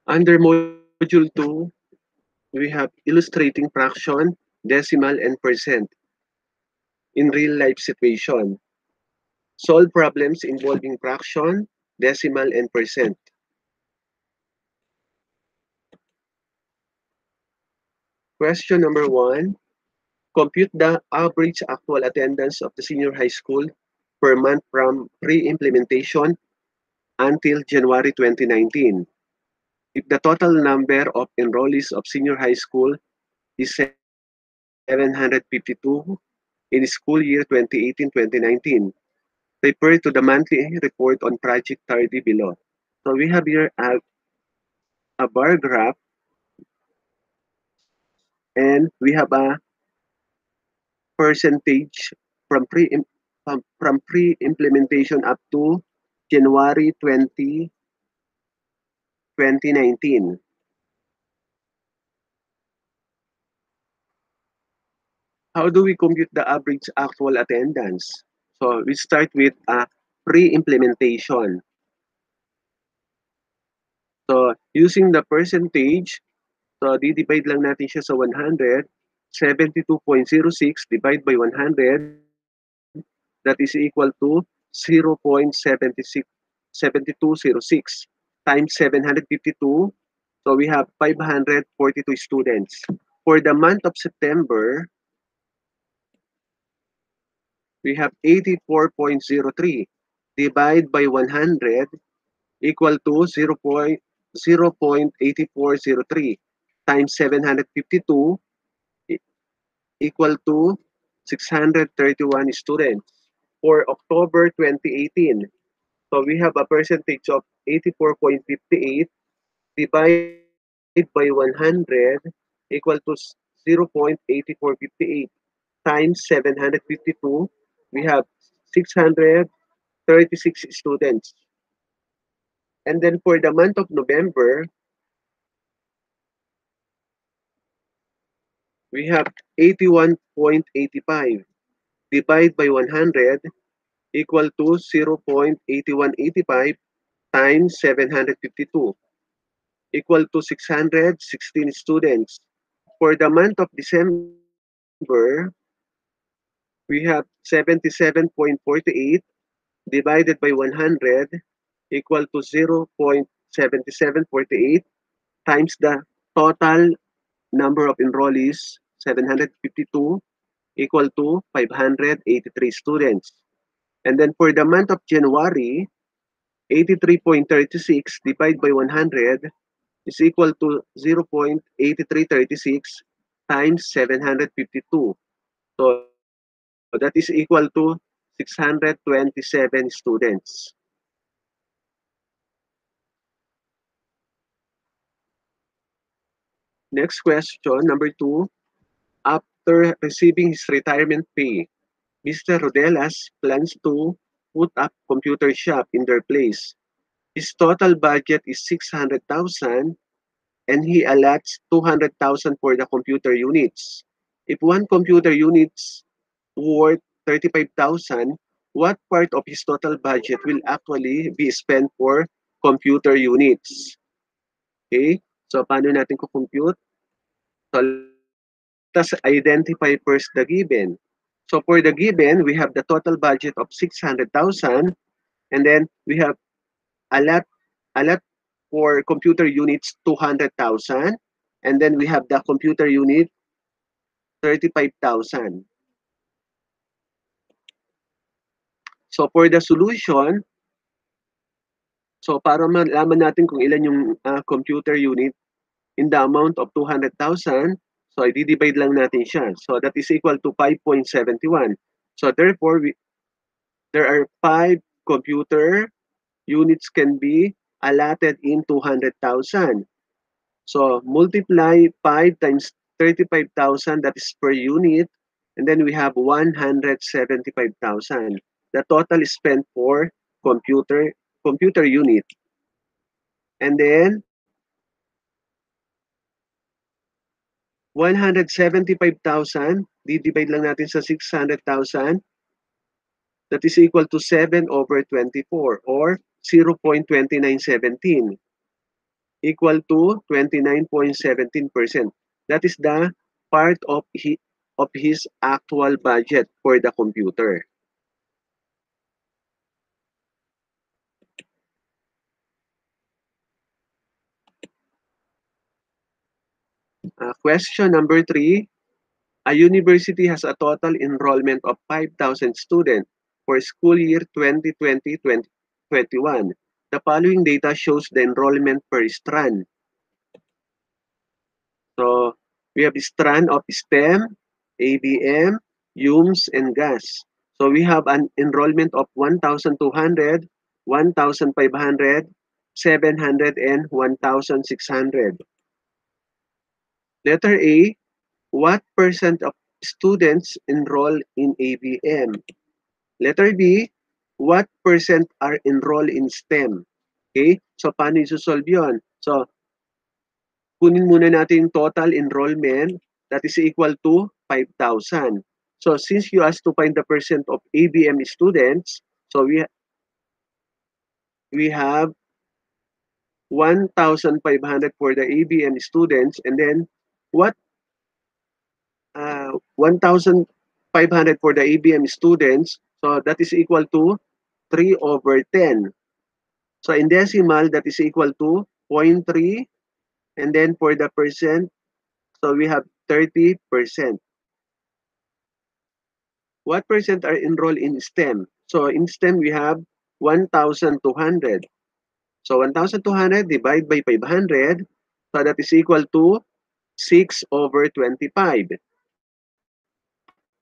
Under Module 2, we have illustrating fraction, decimal, and percent in real-life situation. Solve problems involving fraction, decimal, and percent. Question number 1. Compute the average actual attendance of the senior high school per month from pre-implementation until January 2019. If the total number of enrollees of senior high school is 752 in school year 2018-2019, refer to the monthly report on Project Tardy below. So we have here a bar graph, and we have a percentage from pre-implementation up to January 2019. How do we compute the average actual attendance? So we start with a pre-implementation. So using the percentage, so di-divide lang natin siya sa 100, 72.06 divide by 100, that is equal to 0.7206 times 752. So we have 542 students. For the month of September, we have 84.03 divide by 100 equal to 0.8403 times 752 equal to 631 students. For October 2018, so we have a percentage of 84.58 divided by 100 equal to 0.8458 times 752, we have 636 students. And then for the month of November, we have 81.85 divide by 100 equal to 0.8185 times 752 equal to 616 students. For the month of December, we have 77.48 divided by 100 equal to 0.7748 times the total number of enrollees, 752, equal to 583 students. And then for the month of January, 83.36 divided by 100 is equal to 0.8336 times 752. So that is equal to 627 students. Next question, number 2. After receiving his retirement pay, Mr. Rodelas plans to put up computer shop in their place. His total budget is 600,000 and he allots 200,000 for the computer units. If one computer unit's worth 35,000, what part of his total budget will actually be spent for computer units? Okay? So, paano natin ko-compute? So, let us identify first the given. So, for the given, we have the total budget of 600,000, and then we have allot for computer units 200,000, and then we have the computer unit 35,000. So, for the solution, so para malaman natin kung ilan yung computer unit in the amount of 200,000, so i-divide lang natin siya. So that is equal to 5.71. So therefore, there are 5 computer units can be allotted in 200,000. So multiply 5 times 35,000, that is per unit, and then we have 175,000. The total is spent for computer unit. And then 175,000, di-divide lang natin sa 600,000. That is equal to 7 over 24 or 0.2917. equal to 29.17%. That is the part of his actual budget for the computer. Question number 3. A university has a total enrollment of 5,000 students for school year 2020-2021. The following data shows the enrollment per strand. So we have strand of STEM, ABM, UMS, and GAS. So we have an enrollment of 1,200, 1,500, 700, and 1,600. Letter A, what percent of students enroll in ABM? Letter B, what percent are enrolled in STEM? Okay, so paano isosolve yun? So, kunin muna natin yung total enrollment that is equal to 5,000. So, since you asked to find the percent of ABM students, so we have 1,500 for the ABM students, and then what 1,500 for the ABM students, so that is equal to 3/10. So in decimal, that is equal to 0.3. And then for the percent, so we have 30%. What percent are enrolled in STEM? So in STEM, we have 1,200. So 1,200 divided by 500, so that is equal to 6/25.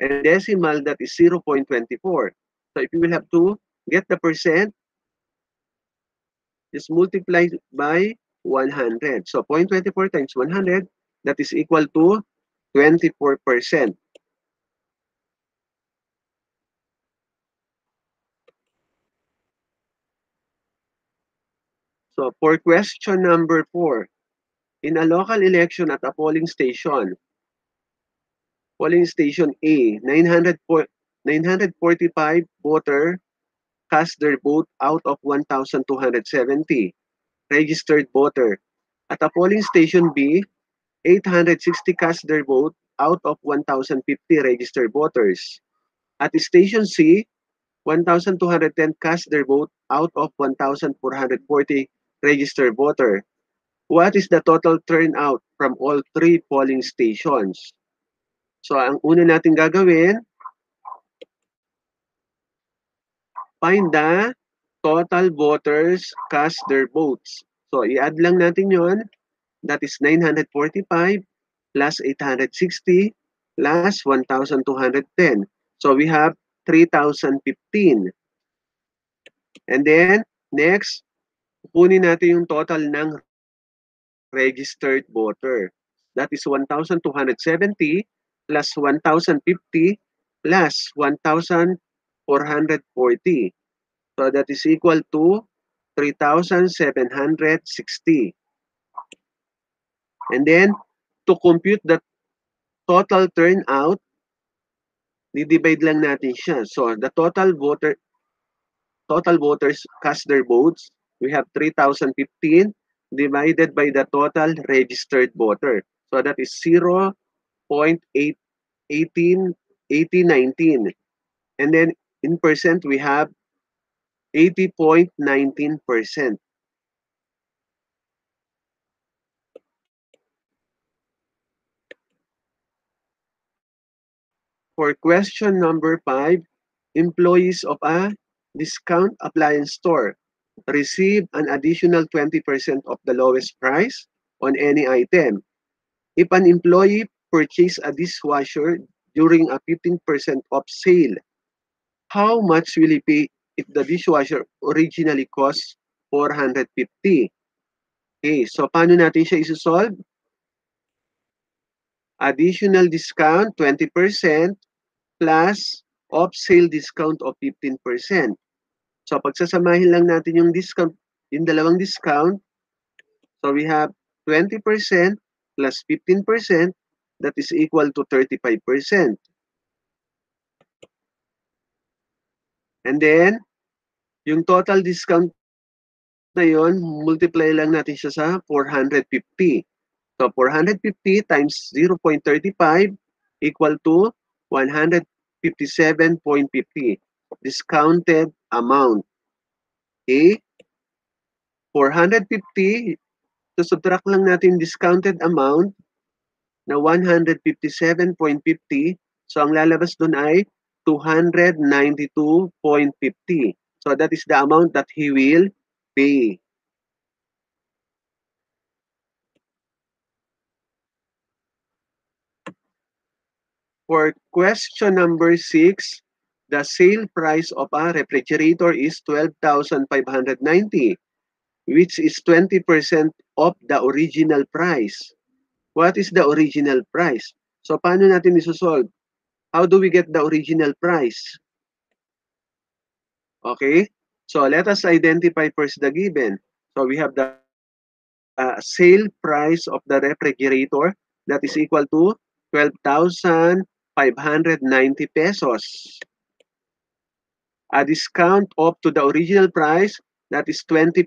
And decimal, that is 0.24. So if you will have to get the percent, just multiply by 100. So 0.24 times 100, that is equal to 24%. So for question number 4, in a local election at a polling station A, 945 voter cast their vote out of 1,270 registered voter. At a polling station B, 860 cast their vote out of 1,050 registered voters. At station C, 1,210 cast their vote out of 1,440 registered voter. What is the total turnout from all three polling stations? So, ang una natin gagawin, find the total voters cast their votes. So, i-add lang natin yon. That is 945 plus 860 plus 1,210. So, we have 3,015. And then, next, kunin natin yung total ng registered voter. That is 1,270 plus 1,050 plus 1,440. So that is equal to 3,760. And then, to compute the total turnout, di-divide lang natin siya. So the total voters cast their votes, we have 3,015 divided by the total registered voter. So that is 0.1819. And then in percent, we have 80.19%. For question number 5, employees of a discount appliance store receive an additional 20% of the lowest price on any item. If an employee purchase a dishwasher during a 15% off sale, how much will he pay if the dishwasher originally cost 450? Okay, so paano natin siya isosolve? Additional discount 20% plus off sale discount of 15%. So pagsasamahin lang natin yung discount, yung dalawang discount, so we have 20% plus 15%, that is equal to 35%. And then, yung total discount na yon, multiply lang natin siya sa 450. So 450 times 0.35 equal to 157.50 discounted amount. Okay? 450, so subtract lang natin discounted amount na 157.50. So ang lalabas doon ay 292.50. So that is the amount that he will pay. For question number 6, the sale price of a refrigerator is 12,590, which is 20% of the original price. What is the original price? So paano natin isosolve? How do we get the original price? Okay? So let us identify first the given. So we have the sale price of the refrigerator that is equal to 12,590 pesos. A discount up to the original price that is 20%.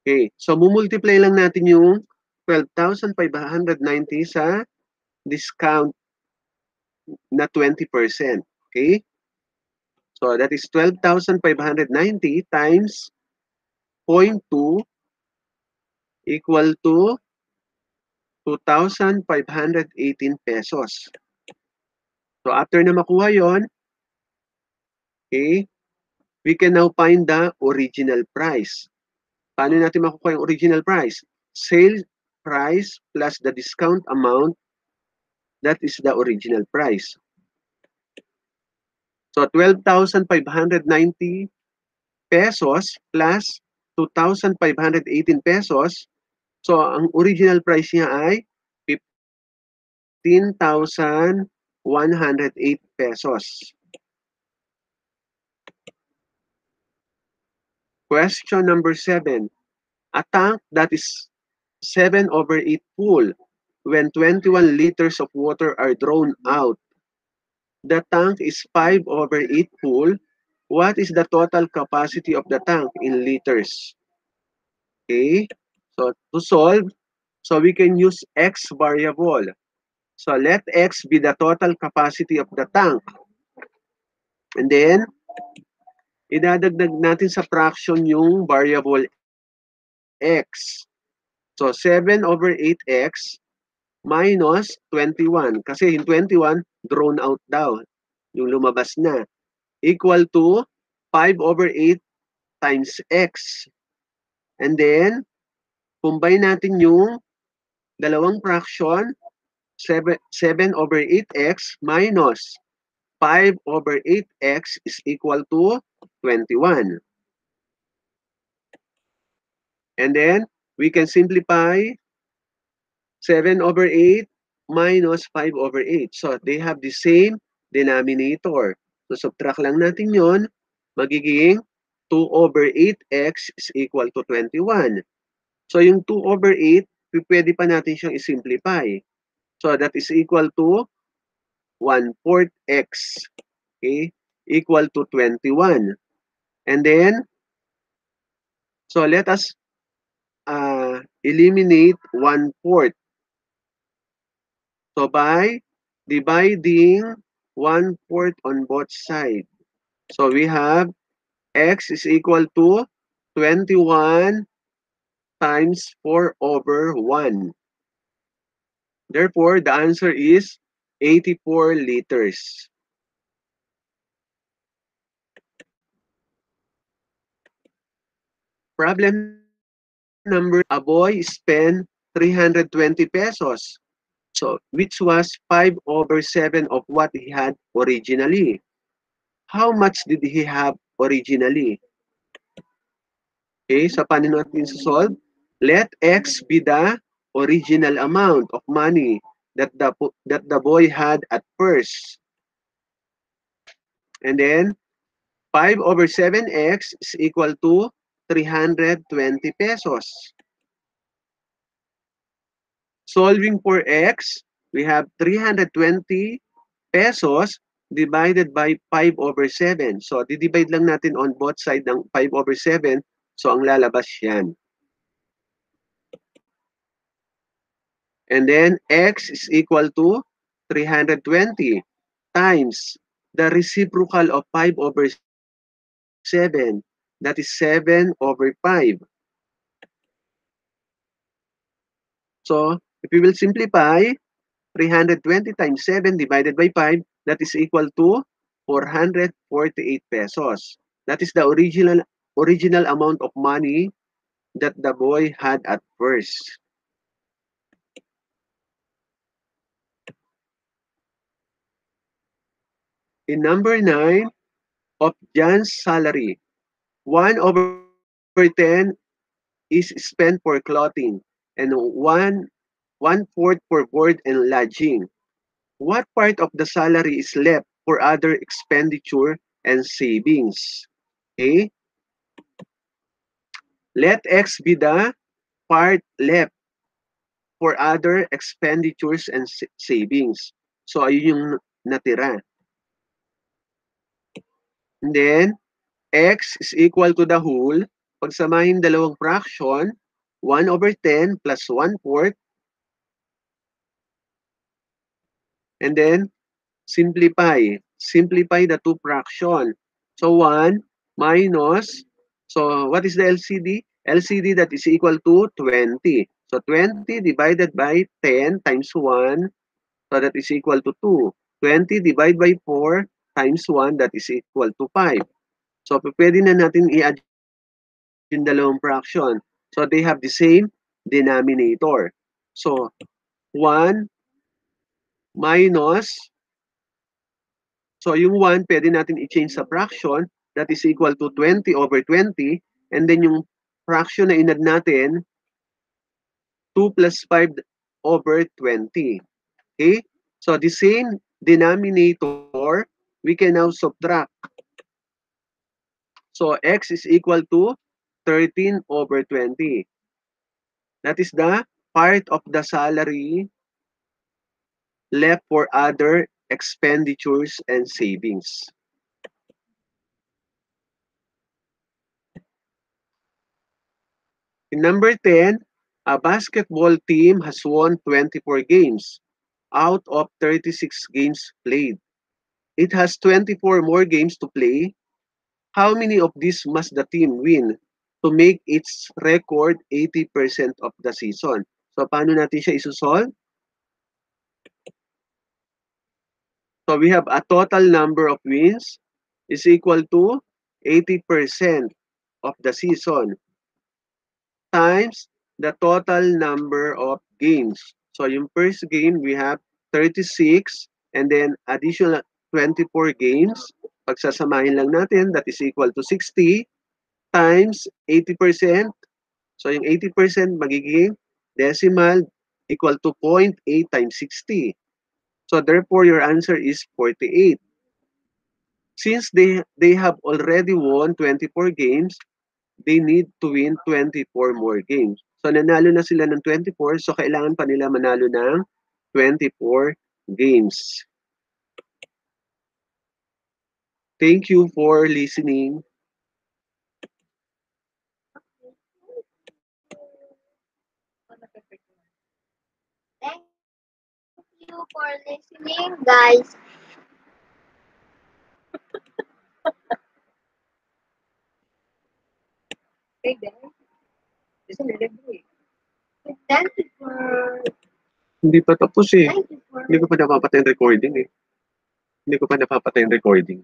Okay, so mumultiply lang natin yung 12,590 sa discount na 20%. Okay? So that is 12,590 times 0.2 equal to 2,518 pesos. So after na makuha yon, okay, we can now find the original price. Paano natin makukuha yung original price? Sale price plus the discount amount, that is the original price. So 12,590 pesos plus 2,518 pesos. So ang original price niya ay 15,108 pesos. Question number 7. A tank that is 7/8 full when 21 liters of water are drawn out. The tank is 5/8 full. What is the total capacity of the tank in liters? Okay, so to solve, so we can use X variable. So let X be the total capacity of the tank. And then, idadagdag natin sa fraction yung variable X. So 7/8X minus 21. Kasi yung 21, drawn out daw. Yung lumabas na. Equal to 5/8 times X. And then, combine natin yung dalawang fraction, 7/8X minus 5/8X is equal to 21. And then, we can simplify 7/8 minus 5/8. So, they have the same denominator. So, subtract lang natin yon, magiging 2/8x is equal to 21. So, yung 2/8, pwede pa natin siyang isimplify. So, that is equal to 1/4 x. Okay? Equal to 21. And then, so let us eliminate 1/4. So, by dividing 1/4 on both sides. So, we have x is equal to 21 times 4/1. Therefore, the answer is 84 liters. Problem number, a boy spent 320 pesos. So, which was 5/7 of what he had originally. How much did he have originally? Okay, so paano natin solve? Let X be the original amount of money that the boy had at first. And then, 5/7X is equal to 320 pesos. Solving for X, we have 320 pesos divided by 5/7. So, di-divide lang natin on both side ng 5/7. So, ang lalabas yan. And then, x is equal to 320 times the reciprocal of 5/7. That is 7/5. So, if we will simplify, 320 times 7 divided by 5, that is equal to 448 pesos. That is the original amount of money that the boy had at first. In number 9, of John's salary, 1/10 is spent for clothing and one-fourth for board and lodging. What part of the salary is left for other expenditure and savings? Okay? Let X be the part left for other expenditures and savings. So, ayun yung natira. And then, X is equal to the whole. Pagsamahin dalawang fraction, 1/10 plus 1/4. And then, simplify. Simplify the two fraction. So, 1 minus, so what is the LCD? LCD that is equal to 20. So, 20 divided by 10 times 1, so that is equal to 2. 20 divided by 4 times 1, that is equal to 5. So, pwede na natin i-add yung dalawang fraction. So, they have the same denominator. So, 1 minus, so yung 1, pwede natin i-change sa fraction, that is equal to 20/20, and then yung fraction na inad natin, 2 plus 5/20. Okay? So, the same denominator, we can now subtract. So, x is equal to 13/20. That is the part of the salary left for other expenditures and savings. In number 10, a basketball team has won 24 games out of 36 games played. It has 24 more games to play. How many of these must the team win to make its record 80% of the season? So, paano natin siya isusolve? So, we have a total number of wins is equal to 80% of the season times the total number of games. So, yung first game, we have 36 and then additional 24 games. Pagsasamahin lang natin, that is equal to 60 times 80%. So, yung 80% magiging decimal equal to 0.8 times 60. So, therefore, your answer is 48. Since they have already won 24 games, they need to win 24 more games. So, nanalo na sila ng 24, so kailangan pa nila manalo ng 24 games. Thank you for listening. Thank you for listening, guys. Hey guys, isn't it agree? Thank you for. Hindi pa tapos eh. Thank you for. Hindi ko pa napapatay yung recording eh. Hindi ko pa napapatay yung recording.